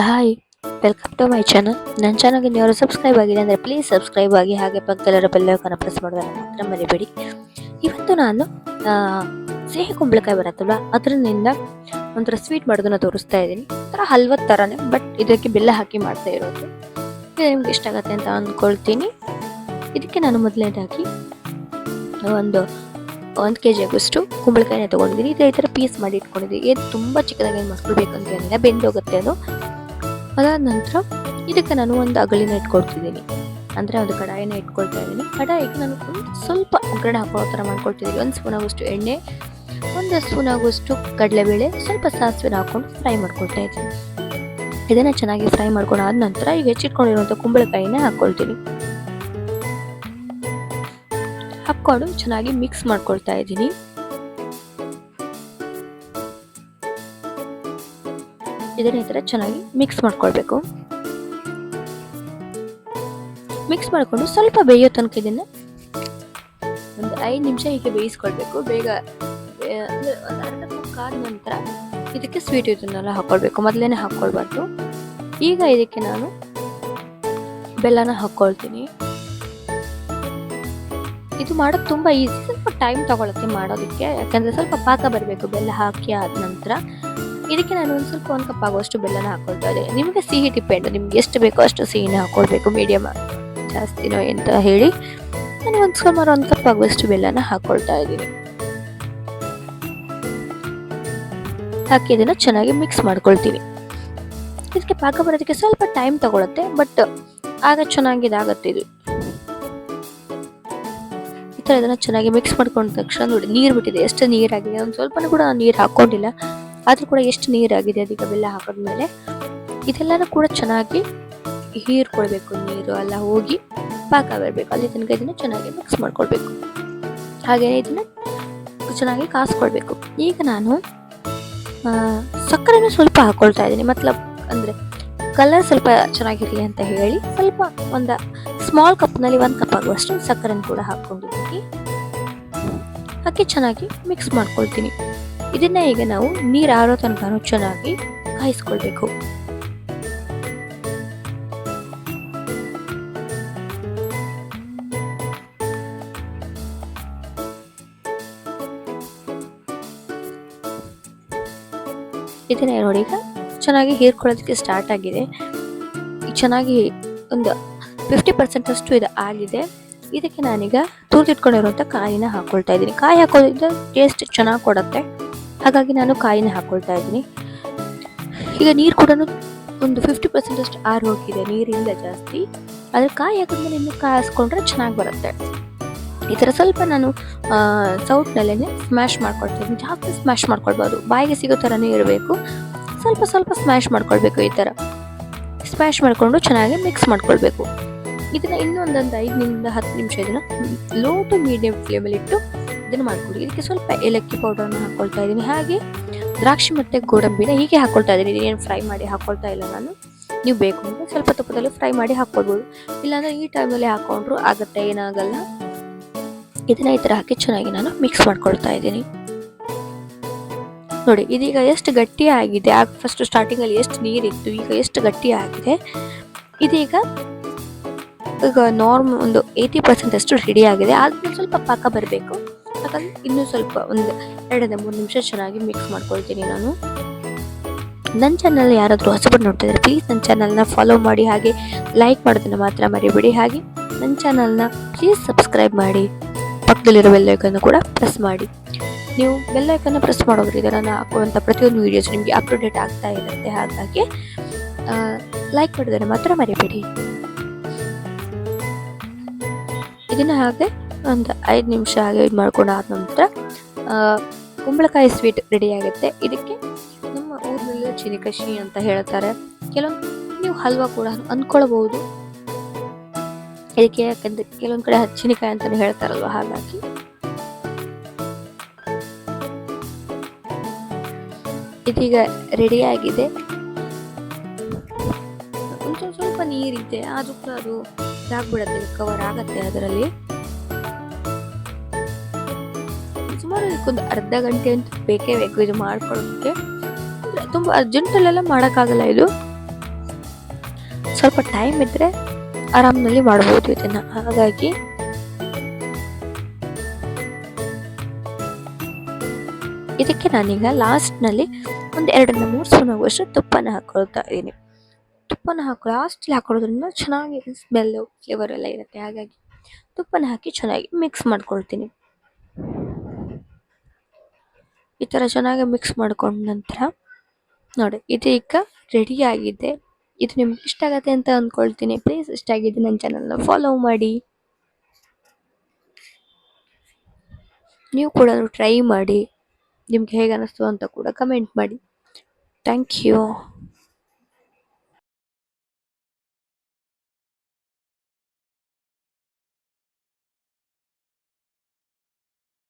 Hi, welcome to my channel. ನನ್ನ ಚಾನಲ್ಗೆ ನೀವು ಸಬ್ಸ್ಕ್ರೈಬ್ ಆಗಿದೆ ಅಂದರೆ ಪ್ಲೀಸ್ ಸಬ್ಸ್ಕ್ರೈಬ್ ಆಗಿ, ಹಾಗೆ ಪಕ್ಕದಲ್ಲಿರೋ ಬೆಲ್ ಐಕಾನ್ ಪ್ರೆಸ್ ಮಾಡೋದನ್ನು ಮಾತ್ರ ಮರಿಬೇಡಿ. ಇವತ್ತು ನಾನು ಸಿಹಿ ಕುಂಬಳಕಾಯಿ ಬರುತ್ತಲ್ಲ, ಅದರಿಂದ ಒಂಥರ ಸ್ವೀಟ್ ಮಾಡೋದನ್ನು ತೋರಿಸ್ತಾ ಇದ್ದೀನಿ. ಒಂಥರ ಹಲ್ವದ ಥರನೇ, ಬಟ್ ಇದಕ್ಕೆ ಬೆಲ್ಲ ಹಾಕಿ ಮಾಡ್ತಾ ಇರೋದು. ಇದು ನಿಮ್ಗೆ ಇಷ್ಟ ಆಗುತ್ತೆ ಅಂತ ಅಂದ್ಕೊಳ್ತೀನಿ. ಇದಕ್ಕೆ ನಾನು ಮೊದಲನೇದಾಗಿ ಒಂದು kg ಆಗುವಷ್ಟು ಕುಂಬಳಕಾಯಿನ ತೊಗೊಂಡಿದ್ದೀನಿ. ಈ ಥರ ಪೀಸ್ ಮಾಡಿ ಇಟ್ಕೊಂಡಿದ್ದೀನಿ. ಏನು ತುಂಬ ಚಿಕ್ಕದಾಗಿ ಏನು ಮಸ್ಕೊಳ್ಬೇಕು ಅಂತ ಏನಿಲ್ಲ, ಬೆಂದೋಗುತ್ತೆ ಅದು. ಅದಾದ ನಂತರ ಇದಕ್ಕೆ ನಾನು ಒಂದು ಅಗಳಿನ ಇಟ್ಕೊಳ್ತಿದ್ದೀನಿ, ಅಂದರೆ ಒಂದು ಕಡಾಯಿನ ಇಟ್ಕೊಳ್ತಾ ಇದ್ದೀನಿ. ಕಡಾಯಿಗೆ ನಾನು ಸ್ವಲ್ಪ ಒಗ್ಗರಣೆ ಹಾಕೊಳ್ಳೋ ಥರ ಮಾಡ್ಕೊಳ್ತಿದ್ದೀನಿ. 1 ಸ್ಪೂನ್ ಆಗುವಷ್ಟು ಎಣ್ಣೆ, 1 ಸ್ಪೂನ್ ಆಗುವಷ್ಟು ಕಡಲೆಬೇಳೆ, ಸ್ವಲ್ಪ ಸಾಸಿವೆನ ಹಾಕ್ಕೊಂಡು ಫ್ರೈ ಮಾಡ್ಕೊಳ್ತಾ ಇದ್ದೀನಿ. ಇದನ್ನು ಚೆನ್ನಾಗಿ ಫ್ರೈ ಮಾಡ್ಕೊಂಡು ಆದ ನಂತರ ಈಗ ಹೆಚ್ಚಿಟ್ಕೊಂಡಿರುವಂಥ ಕುಂಬಳಕಾಯಿನ ಹಾಕ್ಕೊಳ್ತೀನಿ. ಹಾಕ್ಕೊಂಡು ಚೆನ್ನಾಗಿ ಮಿಕ್ಸ್ ಮಾಡ್ಕೊಳ್ತಾ ಇದ್ದೀನಿ. ಇದನ್ನ ಈ ಥರ ಚೆನ್ನಾಗಿ ಮಿಕ್ಸ್ ಮಾಡ್ಕೊಳ್ಬೇಕು. ಮಿಕ್ಸ್ ಮಾಡಿಕೊಂಡು ಸ್ವಲ್ಪ ಬೇಯೋ ತನಕ ಇದನ್ನ ಒಂದು 5 ನಿಮಿಷ ಹೀಗೆ ಬೇಯಿಸ್ಕೊಳ್ಬೇಕು. ಬೇಗ ಒಂದು ಅರ್ಧ ಕುಕ್ಕಾದ ನಂತರ ಇದಕ್ಕೆ ಸ್ವೀಟ್ ಇದನ್ನೆಲ್ಲ ಹಾಕೊಳ್ಬೇಕು, ಮೊದಲೇನೆ ಹಾಕ್ಕೊಳ್ಬಾರ್ದು. ಈಗ ಇದಕ್ಕೆ ನಾನು ಬೆಲ್ಲನ ಹಾಕ್ಕೊಳ್ತೀನಿ. ಇದು ಮಾಡೋದು ತುಂಬ ಈಸಿ, ಸ್ವಲ್ಪ ಟೈಮ್ ತಗೊಳುತ್ತೆ ಮಾಡೋದಕ್ಕೆ, ಯಾಕಂದರೆ ಸ್ವಲ್ಪ ಪಾಕ ಬರಬೇಕು ಬೆಲ್ಲ ಹಾಕಿ ಆದ ನಂತರ. ಇದಕ್ಕೆ ನಾನು ಒಂದು ಕಪ್ ಆಗುವಷ್ಟು ಬೆಲ್ಲನ ಹಾಕ್ಕೊಳ್ತಾ ಇದ್ದೀನಿ. ನಿಮಗೆ ಸಿಹಿ ಡಿಪೆಂಡ್, ನಿಮ್ಗೆ ಎಷ್ಟು ಬೇಕೋ ಅಷ್ಟು ಸಿಹಿನ ಹಾಕ್ಕೊಳ್ಬೇಕು, ಮೀಡಿಯಮ್ ಜಾಸ್ತಿನೋ ಅಂತ ಹೇಳಿ. ನಾನು ಒಂದು ಕಪ್ ಆಗುವಷ್ಟು ಬೆಲ್ಲನ ಹಾಕ್ಕೊಳ್ತಾ ಇದ್ದೀನಿ. ಹಾಕಿ ಇದನ್ನು ಚೆನ್ನಾಗಿ ಮಿಕ್ಸ್ ಮಾಡ್ಕೊಳ್ತೀನಿ. ಇದಕ್ಕೆ ಪಾಕ ಬರೋದಕ್ಕೆ ಸ್ವಲ್ಪ ಟೈಮ್ ತಗೊಳುತ್ತೆ, ಬಟ್ ಆಗ ಚೆನ್ನಾಗಿದಾಗತ್ತೆ ಇದು. ಈ ಥರ ಇದನ್ನು ಚೆನ್ನಾಗಿ ಮಿಕ್ಸ್ ಮಾಡ್ಕೊಂಡ ತಕ್ಷಣ ನೋಡಿ ನೀರು ಬಿಟ್ಟಿದೆ, ಎಷ್ಟು ನೀರಾಗಿದೆ. ಒಂದು ಸ್ವಲ್ಪನೂ ಕೂಡ ನೀರು ಹಾಕ್ಕೊಂಡಿಲ್ಲ, ಆದರೂ ಕೂಡ ಎಷ್ಟು ನೀರಾಗಿದೆ ಅದೀಗ ಬೆಲ್ಲ ಹಾಕಿದ್ಮೇಲೆ. ಇದೆಲ್ಲನೂ ಕೂಡ ಚೆನ್ನಾಗಿ ಹೀರ್ಕೊಳ್ಬೇಕು, ನೀರು ಎಲ್ಲ ಹೋಗಿ ಪಾಕ ಬರಬೇಕು, ಅಲ್ಲಿ ತನಕ ಇದನ್ನು ಚೆನ್ನಾಗಿ ಮಿಕ್ಸ್ ಮಾಡ್ಕೊಳ್ಬೇಕು. ಹಾಗೆಯೇ ಇದನ್ನು ಚೆನ್ನಾಗಿ ಕಾಸ್ಕೊಳ್ಬೇಕು. ಈಗ ನಾನು ಸಕ್ಕರೆನೂ ಸ್ವಲ್ಪ ಹಾಕ್ಕೊಳ್ತಾ ಇದ್ದೀನಿ, ಅಂದರೆ ಕಲರ್ ಸ್ವಲ್ಪ ಚೆನ್ನಾಗಿರಲಿ ಅಂತ ಹೇಳಿ ಸ್ವಲ್ಪ ಒಂದು ಸ್ಮಾಲ್ ಕಪ್ನಲ್ಲಿ 1 ಕಪ್ ಆಗುವಷ್ಟು ಸಕ್ಕರೆನ ಕೂಡ ಹಾಕ್ಕೊಂಡಿದ್ದೀನಿ. ಹಾಕಿ ಚೆನ್ನಾಗಿ ಮಿಕ್ಸ್ ಮಾಡ್ಕೊಳ್ತೀನಿ. ಇದನ್ನ ಈಗ ನಾವು ನೀರು ಆರೋ ತನಕ ಚೆನ್ನಾಗಿ ಕಾಯಿಸ್ಕೊಳ್ಬೇಕು. ಇದನ್ನ ನೋಡಿ ಈಗ ಚೆನ್ನಾಗಿ ಹೀರ್ಕೊಳ್ಳೋದಕ್ಕೆ ಸ್ಟಾರ್ಟ್ ಆಗಿದೆ. ಚೆನ್ನಾಗಿ ಒಂದು 50% ಅಷ್ಟು ಇದು ಆಗಿದೆ. ಇದಕ್ಕೆ ನಾನೀಗ ತುರಿದಿಟ್ಕೊಂಡಿರುವಂಥ ಕಾಯಿನ ಹಾಕ್ಕೊಳ್ತಾ ಇದ್ದೀನಿ. ಕಾಯಿ ಹಾಕೋದ್ರಿಂದ ಟೇಸ್ಟ್ ಚೆನ್ನಾಗಿ ಕೊಡುತ್ತೆ, ಹಾಗಾಗಿ ನಾನು ಕಾಯಿನ ಹಾಕ್ಕೊಳ್ತಾ ಇದ್ದೀನಿ. ಈಗ ನೀರು ಕೂಡ ಒಂದು 50% ಅಷ್ಟು ಆರು ಹೋಗಿದೆ, ನೀರಿಂದ ಜಾಸ್ತಿ. ಆದರೆ ಕಾಯಿ ಹಾಕಿದ್ಮೇಲೆ ಇನ್ನು ಕಾಯಿಸ್ಕೊಂಡ್ರೆ ಚೆನ್ನಾಗಿ ಬರುತ್ತೆ. ಈ ಥರ ಸ್ವಲ್ಪ ನಾನು ಸೌಟ್ನಲ್ಲೇ ಸ್ಮ್ಯಾಶ್ ಮಾಡ್ಕೊಳ್ತೀನಿ. ಜಾಸ್ತಿ ಸ್ಮ್ಯಾಶ್ ಮಾಡ್ಕೊಳ್ಬಾರ್ದು, ಬಾಯಿಗೆ ಸಿಗೋ ಥರನೇ ಇರಬೇಕು. ಸ್ವಲ್ಪ ಸ್ವಲ್ಪ ಸ್ಮ್ಯಾಶ್ ಮಾಡ್ಕೊಳ್ಬೇಕು. ಈ ಥರ ಸ್ಮ್ಯಾಶ್ ಮಾಡಿಕೊಂಡು ಚೆನ್ನಾಗಿ ಮಿಕ್ಸ್ ಮಾಡ್ಕೊಳ್ಬೇಕು. ಇದನ್ನು ಇನ್ನೊಂದು 5 10 ನಿಮಿಷ ಇದನ್ನು ಲೋ ಟು ಮೀಡಿಯಂ ಫ್ಲೇಮಲ್ಲಿ ಇಟ್ಟು ಇದನ್ನು ಮಾಡ್ಕೊಳ್ಳಿ. ಇದಕ್ಕೆ ಸ್ವಲ್ಪ ಏಲಕ್ಕಿ ಪೌಡರ್ನ ಹಾಕ್ಕೊಳ್ತಾ ಇದ್ದೀನಿ, ಹಾಗೆ ದ್ರಾಕ್ಷಿ ಮತ್ತು ಗೋಡಂಬಿನ ಹೀಗೆ ಹಾಕ್ಕೊಳ್ತಾ ಇದ್ದೀನಿ. ಏನು ಫ್ರೈ ಮಾಡಿ ಹಾಕ್ಕೊಳ್ತಾ ಇಲ್ಲ ನಾನು. ನೀವು ಬೇಕು ಅಂದರೆ ಸ್ವಲ್ಪ ತುಪ್ಪದಲ್ಲಿ ಫ್ರೈ ಮಾಡಿ ಹಾಕ್ಕೊಳ್ಬೋದು, ಇಲ್ಲಾಂದರೆ ಈ ಟೈಮಲ್ಲಿ ಹಾಕ್ಕೊಂಡ್ರು ಆಗುತ್ತೆ, ಏನಾಗಲ್ಲ. ಇದನ್ನು ಈ ಥರ ಹಾಕಿ ಚೆನ್ನಾಗಿ ನಾನು ಮಿಕ್ಸ್ ಮಾಡ್ಕೊಳ್ತಾ ಇದ್ದೀನಿ. ನೋಡಿ ಇದೀಗ ಎಷ್ಟು ಗಟ್ಟಿ ಆಗಿದೆ. ಆಗ ಫಸ್ಟ್ ಸ್ಟಾರ್ಟಿಂಗಲ್ಲಿ ಎಷ್ಟು ನೀರಿತ್ತು, ಈಗ ಎಷ್ಟು ಗಟ್ಟಿ ಆಗಿದೆ. ಇದೀಗ ನಾರ್ಮಲ್ ಒಂದು 80% ಅಷ್ಟು ರೆಡಿ ಆಗಿದೆ. ಆದ್ಮೇಲೆ ಸ್ವಲ್ಪ ಪಾಕ ಬರಬೇಕು, ಹಾಗಾಗಿ ಇನ್ನೂ ಸ್ವಲ್ಪ ಒಂದು 2 3 ನಿಮಿಷ ಚೆನ್ನಾಗಿ ಮಿಕ್ಸ್ ಮಾಡ್ಕೊಳ್ತೀನಿ ನಾನು. ನನ್ನ ಚಾನಲ್ ಯಾರಾದರೂ ಹೊಸಬರು ನೋಡ್ತಿದ್ರೆ ಪ್ಲೀಸ್ ನನ್ನ ಚಾನಲ್ನ ಫಾಲೋ ಮಾಡಿ, ಹಾಗೆ ಲೈಕ್ ಮಾಡೋದನ್ನು ಮಾತ್ರ ಮರಿಬೇಡಿ. ಹಾಗೆ ನನ್ನ ಚಾನಲ್ನ ಪ್ಲೀಸ್ ಸಬ್ಸ್ಕ್ರೈಬ್ ಮಾಡಿ, ಪಕ್ಕದಲ್ಲಿರೋ ಬೆಲ್ ಐಕಾನ್ ಕೂಡ ಪ್ರೆಸ್ ಮಾಡಿ. ನೀವು ಬೆಲ್ ಐಕಾನ್ ಪ್ರೆಸ್ ಮಾಡೋದ್ರಿಂದ ನಾನು ಹಾಕುವಂಥ ಪ್ರತಿಯೊಂದು ವೀಡಿಯೋಸ್ ನಿಮಗೆ ಅಪ್ ಟು ಡೇಟ್ ಆಗ್ತಾ ಇರುತ್ತೆ. ಹಾಗಾಗಿ ಲೈಕ್ ಮಾಡೋದನ್ನು ಮಾತ್ರ ಮರಿಬೇಡಿ. ಇದನ್ನು ಹಾಗೆ ಒಂದು 5 ನಿಮಿಷ ಹಾಗೆ ಇದು ಮಾಡ್ಕೊಂಡು ಆದ ನಂತರ ಕುಂಬಳಕಾಯಿ ಸ್ವೀಟ್ ರೆಡಿ ಆಗುತ್ತೆ. ಇದಕ್ಕೆ ನಮ್ಮ ಊರಿನಲ್ಲಿ ಚಿನಿಕಶಿ ಅಂತ ಹೇಳ್ತಾರೆ, ನೀವು ಹಲ್ವಾ ಕೂಡ ಅಂದ್ಕೊಳ್ಬಹುದು ಇದಕ್ಕೆ, ಯಾಕಂದರೆ ಕೆಲವೊಂದು ಕಡೆ ಹಚ್ಚಿನಕಾಯಿ ಅಂತಲೇ ಹೇಳ್ತಾರಲ್ವ. ಹಾಗಾಗಿ ಇದೀಗ ರೆಡಿ ಆಗಿದೆ. ಸ್ವಲ್ಪ ನೀರಿದೆ, ಆದ್ರೂ ಕೂಡ ಅದು ಇದಾಗ್ಬಿಡತ್ತೆ, ಕವರ್ ಆಗತ್ತೆ ಅದರಲ್ಲಿ. ಸುಮಾರು ಇದಕ್ಕೊಂದು ಅರ್ಧ ಗಂಟೆ ಅಂತ ಬೇಕೇ ಬೇಕು ಇದು ಮಾಡ್ಕೊಳ್ಳೋದಕ್ಕೆ. ತುಂಬ ಅರ್ಜೆಂಟಲ್ಲೆಲ್ಲ ಮಾಡೋಕ್ಕಾಗಲ್ಲ ಇದು. ಸ್ವಲ್ಪ ಟೈಮ್ ಇದ್ದರೆ ಆರಾಮ್ನಲ್ಲಿ ಮಾಡ್ಬೋದು ಇದನ್ನು. ಹಾಗಾಗಿ ಇದಕ್ಕೆ ನಾನೀಗ ಲಾಸ್ಟ್ನಲ್ಲಿ ಒಂದು 2-3 ಸ್ಪೂನ್ ಆಗುವಷ್ಟು ತುಪ್ಪನ ಹಾಕ್ಕೊಳ್ತಾ ಇದ್ದೀನಿ. ತುಪ್ಪನ ಲಾಸ್ಟಲ್ಲಿ ಹಾಕೊಳ್ಳೋದ್ರಿಂದ ಚೆನ್ನಾಗಿ ಸ್ಮೆಲ್ಲು ಫ್ಲೇವರ್ ಎಲ್ಲ ಇರುತ್ತೆ. ಹಾಗಾಗಿ ತುಪ್ಪನ ಹಾಕಿ ಚೆನ್ನಾಗಿ ಮಿಕ್ಸ್ ಮಾಡ್ಕೊಳ್ತೀನಿ. ಈ ಥರ ಚೆನ್ನಾಗಿ ಮಿಕ್ಸ್ ಮಾಡ್ಕೊಂಡ ನಂತರ ನೋಡಿ ಇದು ಈಗ ರೆಡಿಯಾಗಿದೆ. ಇದು ನಿಮ್ಗೆ ಇಷ್ಟ ಆಗುತ್ತೆ ಅಂತ ಅಂದ್ಕೊಳ್ತೀನಿ. ಪ್ಲೀಸ್ ಇಷ್ಟ ಆಗಿದೆ ನನ್ನ ಚಾನಲ್ನ ಫಾಲೋ ಮಾಡಿ. ನೀವು ಕೂಡ ಟ್ರೈ ಮಾಡಿ. ನಿಮ್ಗೆ ಹೇಗೆ ಅನ್ನಿಸ್ತು ಅಂತ ಕೂಡ ಕಮೆಂಟ್ ಮಾಡಿ. Thank you.